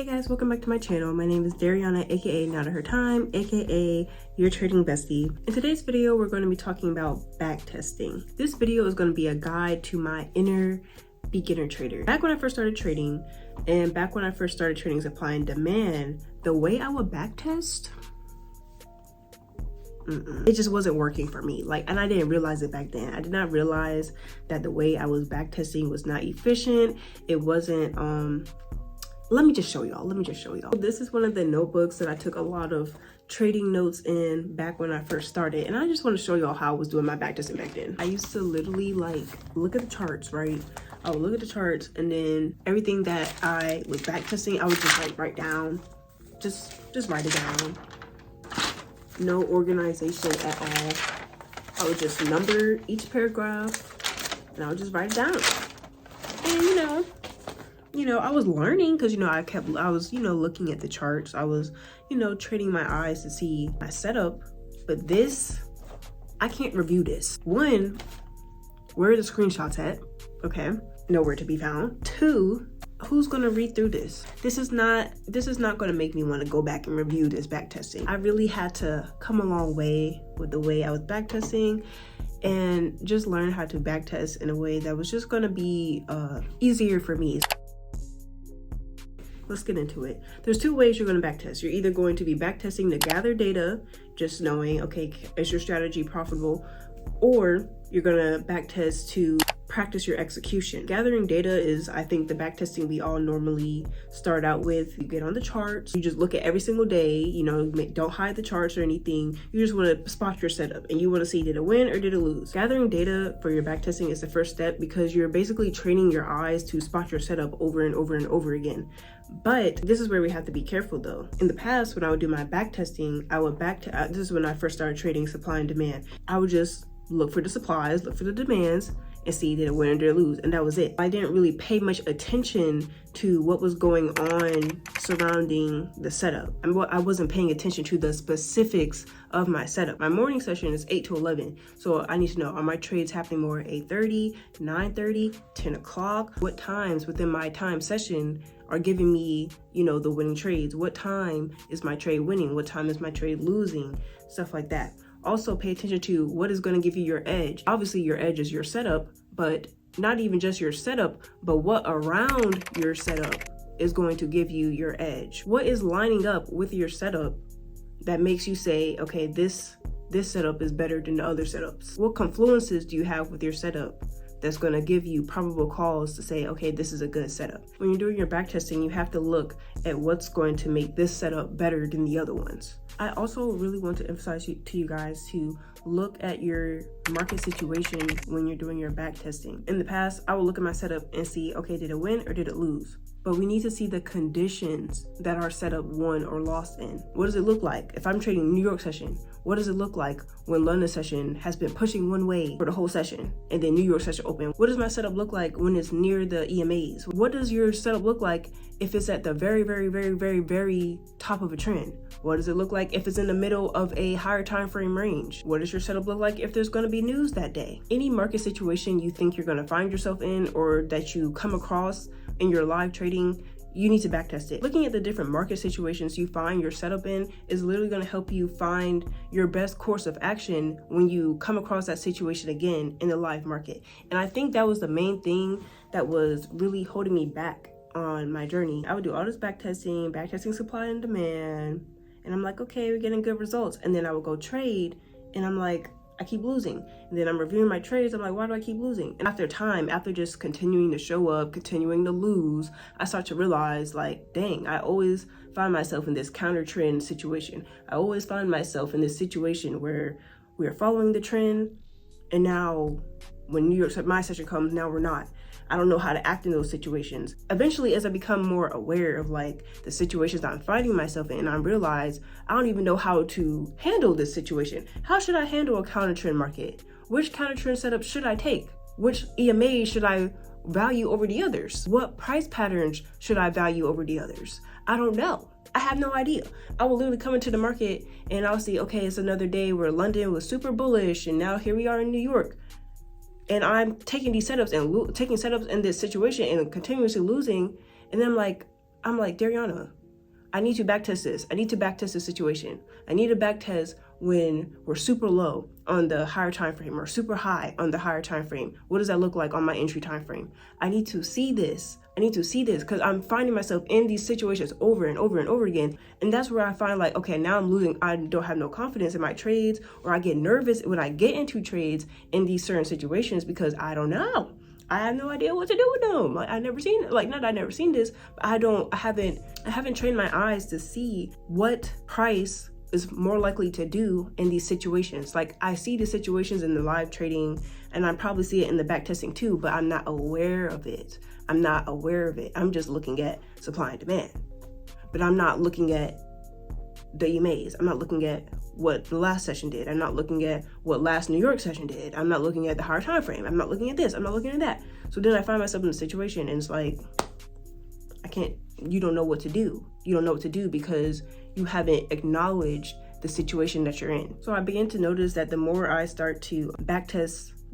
Hey guys, welcome back to my channel. My name is Dariana, aka Not Her Time, aka your trading bestie. In today's video, we're going to be talking about backtesting. This video is going to be a guide to my inner beginner trader. Back when I first started trading, and back when I first started trading supply and demand, the way I would backtest, it just wasn't working for me. And I didn't realize it back then. I did not realize that the way I was backtesting was not efficient. It wasn't, let me just show y'all. This is one of the notebooks that I took a lot of trading notes in back when I first started. And I just want to show y'all how I was doing my backtesting back then. I used to literally look at the charts, right? I would look at the charts, and then everything that I was backtesting, I would just write down, just write it down. No organization at all. I would just number each paragraph and I would just write it down. And I was learning because, I was, looking at the charts. I was, trading my eyes to see my setup. But this, I can't review this. One, where are the screenshots at? Okay, nowhere to be found. Two, who's going to read through this? This is not going to make me want to go back and review this backtesting. I really had to come a long way with the way I was backtesting and just learn how to backtest in a way that was just going to be easier for me. Let's get into it. There's two ways you're going to backtest. You're either going to be backtesting to gather data, just knowing, okay, is your strategy profitable? Or you're going to backtest to practice your execution. Gathering data is, I think, the backtesting we all normally start out with. You get on the charts, you just look at every single day, don't hide the charts or anything. You just want to spot your setup and you want to see, did it win or did it lose? Gathering data for your backtesting is the first step because you're basically training your eyes to spot your setup over and over and over again. But this is where we have to be careful though. In the past, when I would do my backtesting, this is when I first started trading supply and demand. I would just look for the supplies, look for the demands, and see did it win or did it lose, and that was it. I didn't really pay much attention to what was going on surrounding the setup. I wasn't paying attention to the specifics of my setup. My morning session is 8 to 11, so I need to know, are my trades happening more at 8:30, 9:30, 10 o'clock? What times within my time session are giving me, the winning trades? What time is my trade winning? What time is my trade losing? Stuff like that. Also pay attention to what is going to give you your edge. Obviously your edge is your setup, but not even just your setup, but what around your setup is going to give you your edge. What is lining up with your setup that makes you say, okay, this setup is better than the other setups? What confluences do you have with your setup that's going to give you probable cause to say, okay, this is a good setup? When you're doing your backtesting, you have to look at what's going to make this setup better than the other ones. I also really want to emphasize to you guys to look at your market situation when you're doing your backtesting. In the past, I would look at my setup and see, okay, did it win or did it lose? But we need to see the conditions that our setup won or lost in. What does it look like? If I'm trading New York session, what does it look like when London session has been pushing one way for the whole session and then New York session open? What does my setup look like when it's near the EMAs? What does your setup look like if it's at the very, very, very, very, very top of a trend? What does it look like if it's in the middle of a higher time frame range? What does your setup look like if there's going to be news that day? Any market situation you think you're going to find yourself in or that you come across in your live trading, you need to backtest it. Looking at the different market situations you find your setup in is literally going to help you find your best course of action when you come across that situation again in the live market. And I think that was the main thing that was really holding me back on my journey. I would do all this backtesting supply and demand, and I'm like, okay, we're getting good results. And then I would go trade and I'm like, I keep losing. And then I'm reviewing my trades. I'm like, why do I keep losing? And after just continuing to show up, continuing to lose, I start to realize dang, I always find myself in this counter trend situation. I always find myself in this situation where we're following the trend. And now when my session comes, now we're not. I don't know how to act in those situations. Eventually, as I become more aware of the situations I'm finding myself in, I realize I don't even know how to handle this situation. How should I handle a counter trend market? Which counter trend setup should I take? Which EMA should I value over the others? What price patterns should I value over the others? I don't know. I have no idea. I will literally come into the market and I'll see, okay, it's another day where London was super bullish and now here we are in New York. And I'm taking these setups and taking setups in this situation and continuously losing. And then I'm like, I'm like, Dariana, I need to backtest this. I need to backtest this situation. I need to backtest when we're super low on the higher time frame or super high on the higher time frame. What does that look like on my entry time frame? I need to see this. I need to see this because I'm finding myself in these situations over and over and over again. And that's where I find like, okay, now I'm losing. I don't have no confidence in my trades, or I get nervous when I get into trades in these certain situations because I don't know. I have no idea what to do with them. Like, I've never seen, like, not that I've never seen this, but I haven't trained my eyes to see what price is more likely to do in these situations. Like, I see the situations in the live trading, and I probably see it in the backtesting too, but I'm not aware of it. I'm just looking at supply and demand, but I'm not looking at the EMAs. I'm not looking at what the last session did. I'm not looking at what last New York session did. I'm not looking at the higher time frame. I'm not looking at this. I'm not looking at that. So then I find myself in a situation and it's like, you don't know what to do. You don't know what to do because you haven't acknowledged the situation that you're in. So I began to notice that the more I start to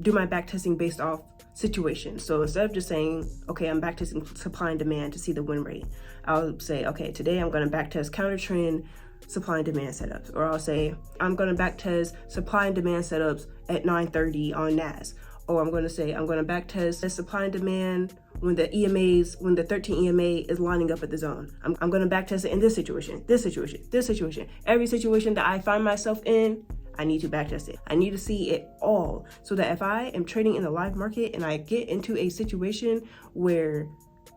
do my backtesting based off situations. So instead of just saying, okay, I'm backtesting supply and demand to see the win rate, I'll say, okay, today I'm going to backtest counter trend supply and demand setups. Or I'll say, I'm going to backtest supply and demand setups at 9:30 on NAS. Or I'm going to say, I'm going to backtest supply and demand when the 13 EMA is lining up at the zone. I'm going to backtest it in this situation. Every situation that I find myself in, I need to backtest it. I need to see it all so that if I am trading in the live market and I get into a situation where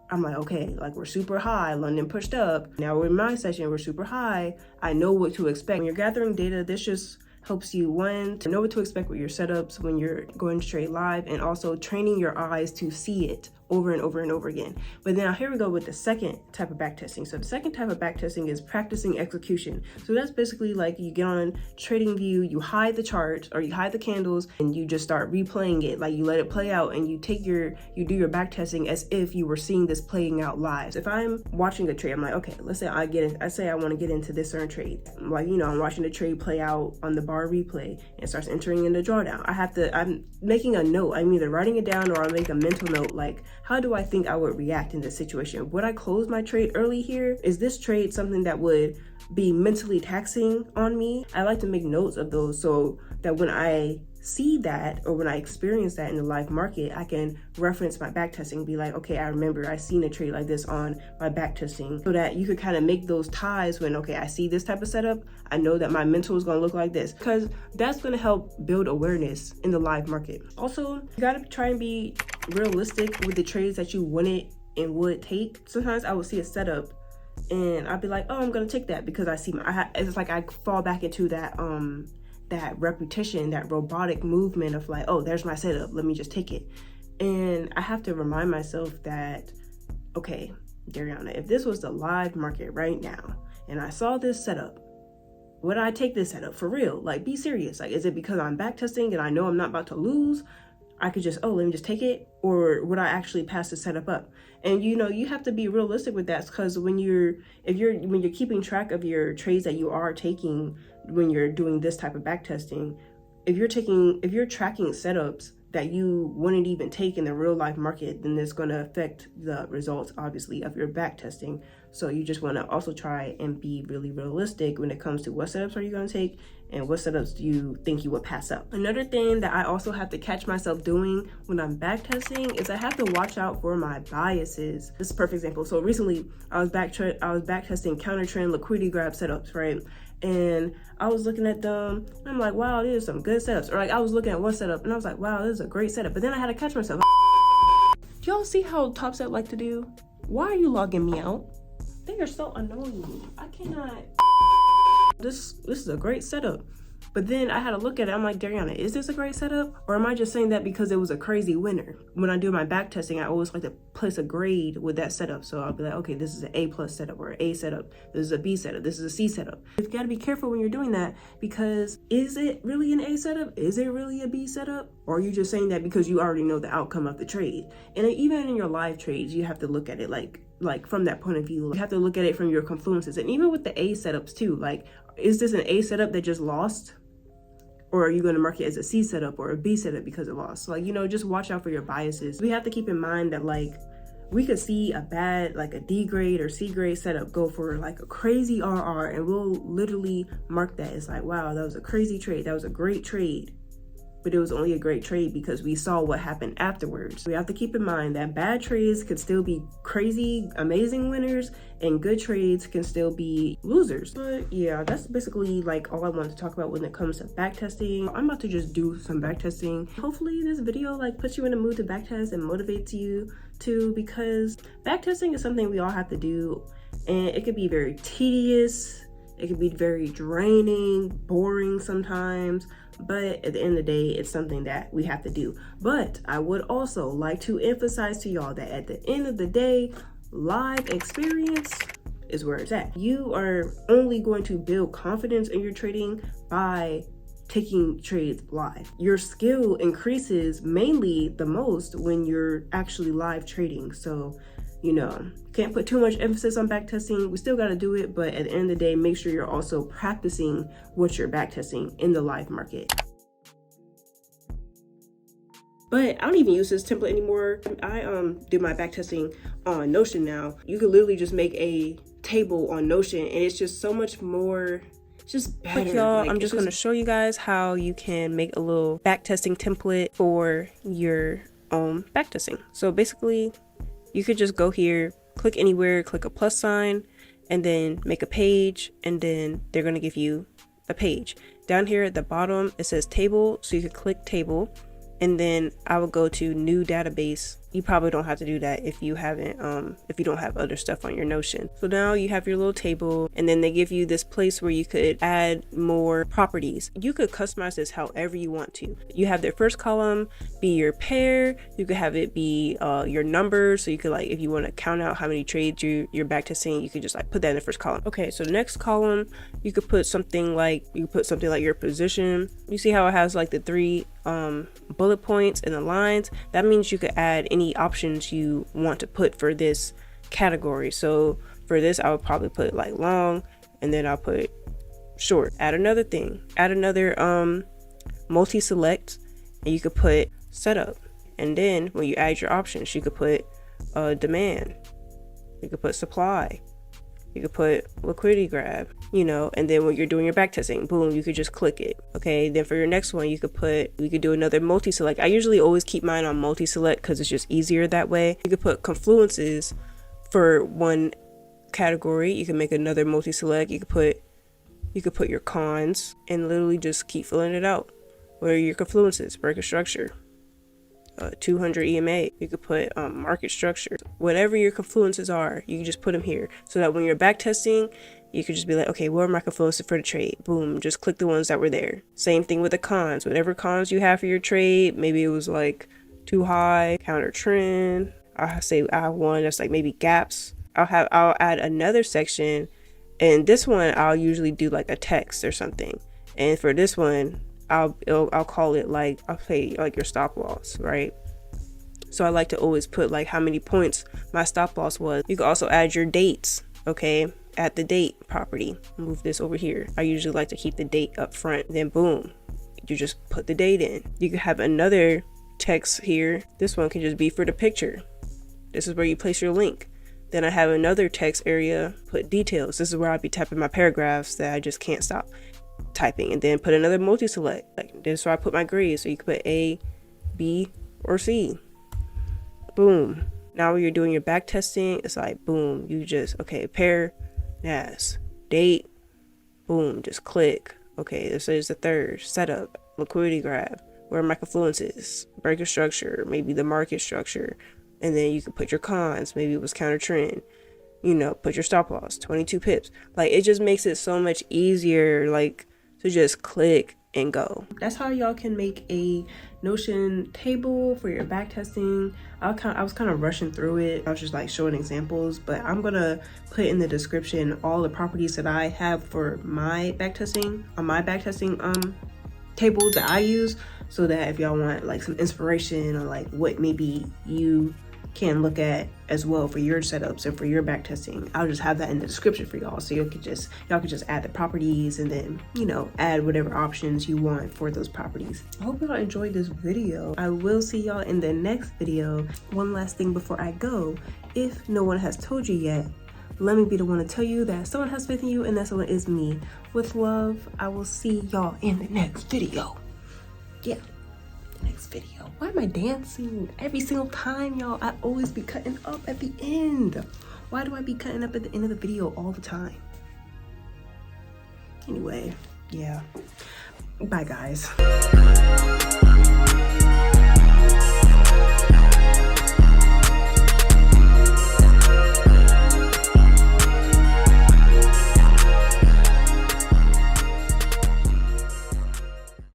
I'm like, okay, like we're super high, London pushed up. Now we're in my session, we're super high. I know what to expect. When you're gathering data, this just helps you, one, to know what to expect with your setups when you're going to trade live, and also training your eyes to see it over and over and over again. But now here we go with the second type of backtesting. So the second type of backtesting is practicing execution. So that's basically like you get on TradingView, you hide the charts or you hide the candles and you just start replaying it. Like you let it play out and you do your backtesting as if you were seeing this playing out live. So if I'm watching a trade, I'm like, okay, let's say I want to get into this certain trade. Like, I'm watching the trade play out on the bar replay and it starts entering in the drawdown. I'm making a note. I'm either writing it down or I'll make a mental note. Like, how do I think I would react in this situation? Would I close my trade early here? Is this trade something that would be mentally taxing on me? I like to make notes of those so that when I see that or when I experience that in the live market, I can reference my backtesting and be like, okay, I remember I seen a trade like this on my backtesting, so that you could kind of make those ties when, okay, I see this type of setup, I know that my mental is going to look like this, because that's going to help build awareness in the live market. Also, you got to try and be realistic with the trades that you wanted and would take. Sometimes I would see a setup and I'd be like, oh, I'm going to take that because I see it's like I fall back into that repetition, that robotic movement of like, oh, there's my setup, let me just take it. And I have to remind myself that, okay, Dariana, if this was the live market right now and I saw this setup, would I take this setup for real? Like, be serious. Like, is it because I'm backtesting and I know I'm not about to lose? I could just, let me just take it? Or would I actually pass the setup up? And you have to be realistic with that, because when you're keeping track of your trades that you are taking when you're doing this type of backtesting, if you're tracking setups that you wouldn't even take in the real life market, then it's going to affect the results, obviously, of your backtesting. So you just want to also try and be really realistic when it comes to what setups are you going to take and what setups do you think you would pass up. Another thing that I also have to catch myself doing when I'm backtesting is I have to watch out for my biases. This is a perfect example. So recently I was backtesting counter trend liquidity grab setups, right? And I was looking at them and I'm like, wow, these are some good setups. Or like I was looking at one setup and I was like, wow, this is a great setup. But then I had to catch myself. Do y'all see how Topset like to do? Why are you logging me out? They are so annoying. I cannot. This is a great setup. But then I had to look at it. I'm like, Dariana, is this a great setup? Or am I just saying that because it was a crazy winner? When I do my backtesting, I always like to place a grade with that setup. So I'll be like, okay, this is an A+ setup or an A setup. This is a B setup. This is a C setup. You've got to be careful when you're doing that, because is it really an A setup? Is it really a B setup? Or are you just saying that because you already know the outcome of the trade? And even in your live trades, you have to look at it like from that point of view. You have to look at it from your Confluences. And even with the A setups too, like, is this an A setup that just lost? Or are you going to mark it as a C setup or a B setup because it lost? So, like, just watch out for your biases. We have to keep in mind that, like, we could see a bad, like a D grade or C grade setup go for like a crazy RR, and we'll literally mark that. It's like, wow, that was a crazy trade. That was a great trade. But it was only a great trade because we saw what happened afterwards. We have to keep in mind that bad trades could still be crazy, amazing winners, and good trades can still be losers. But yeah, that's basically like all I wanted to talk about when it comes to backtesting. I'm about to just do some backtesting. Hopefully this video like puts you in a mood to backtest and motivates you to, because backtesting is something we all have to do, and it could be very tedious. It can be very draining, boring sometimes, but at the end of the day, it's something that we have to do. But I would also like to emphasize to y'all that at the end of the day, live experience is where it's at. You are only going to build confidence in your trading by taking trades live. Your skill increases mainly the most when you're actually live trading. So, you know, can't put too much emphasis on backtesting. We still got to do it, but at the end of the day, make sure you're also practicing what you're backtesting in the live market. But I don't even use this template anymore. I do my backtesting on Notion now. You can literally just make a table on Notion, and it's just so much more, it's just better. Like, y'all, I'm just going to show you guys how you can make a little backtesting template for your own backtesting. So basically, you could just go here, click anywhere, click a plus sign, and then make a page, and then they're going to give you a page. Down here at the bottom, it says table, so you could click table, and then I would go to new database. You probably don't have to do that if you haven't, if you don't have other stuff on your Notion. So now you have your little table, and then they give you this place where you could add more properties. You could customize this however you want to. You have their first column be your pair. You could have it be your numbers. So you could, like, if you want to count out how many trades you're backtesting, you could just like put that in the first column. Okay, so the next column, you could put something like, your position. You see how it has like the three bullet points and the lines? That means you could add any options you want to put for this category. So for this, I would probably put like long, and then I'll put short. Add another thing, add another multi-select, and you could put setup. And then when you add your options, you could put demand, you could put supply, you could put liquidity grab, you know, and then when you're doing your backtesting, boom, you could just click it. Okay, then for your next one, we could do another multi-select. I usually always keep mine on multi-select because it's just easier that way. You could put confluences for one category. You can make another multi-select. You could put your cons and literally just keep filling it out. What are your confluences? Breaker structure, 200 EMA. You could put market structure. Whatever your confluences are, you can just put them here, so that when you're backtesting, you could just be like, okay, what are my confluences for the trade? Boom, just click the ones that were there. Same thing with the cons. Whatever cons you have for your trade, maybe it was like too high, counter trend. I'll say I have one that's like maybe gaps. I'll add another section, and this one I'll usually do like a text or something. And for this one, I'll call it like, I'll say like your stop loss, right? So I like to always put like how many points my stop loss was. You can also add your dates, okay? Add the date property. Move this over here. I usually like to keep the date up front. Then boom, you just put the date in. You can have another text here. This one can just be for the picture. This is where you place your link. Then I have another text area, put details. This is where I'll be typing my paragraphs that I just can't stop typing. And then put another multi-select. Like this is where I put my grades. So you can put A, B, or C. Boom. Now when you're doing your back testing, it's like boom, you just, okay, pair, yes, date, boom, just click. Okay, this is the third, setup, liquidity grab, where my confluences, breaker structure, maybe the market structure. And then you can put your cons, maybe it was counter trend, you know, put your stop loss, 22 pips. Like, it just makes it so much easier, like, to just click and go. That's how y'all can make a Notion table for your backtesting. I was kind of rushing through it. I was just like showing examples, but I'm gonna put in the description all the properties that I have for my backtesting, on my backtesting table that I use, so that if y'all want like some inspiration or like what maybe you can look at as well for your setups and for your back testing. I'll just have that in the description for y'all, so y'all can just add the properties and then, you know, add whatever options you want for those properties. I hope y'all enjoyed this video. I will see y'all in the next video. One last thing before I go, if no one has told you yet, let me be the one to tell you that someone has faith in you, and that someone is me. With love, I will see y'all in the next video. Yeah, next video. Why am I dancing every single time, y'all? I always be cutting up at the end. Why do I be cutting up at the end of the video all the time? Anyway, yeah. Bye, guys.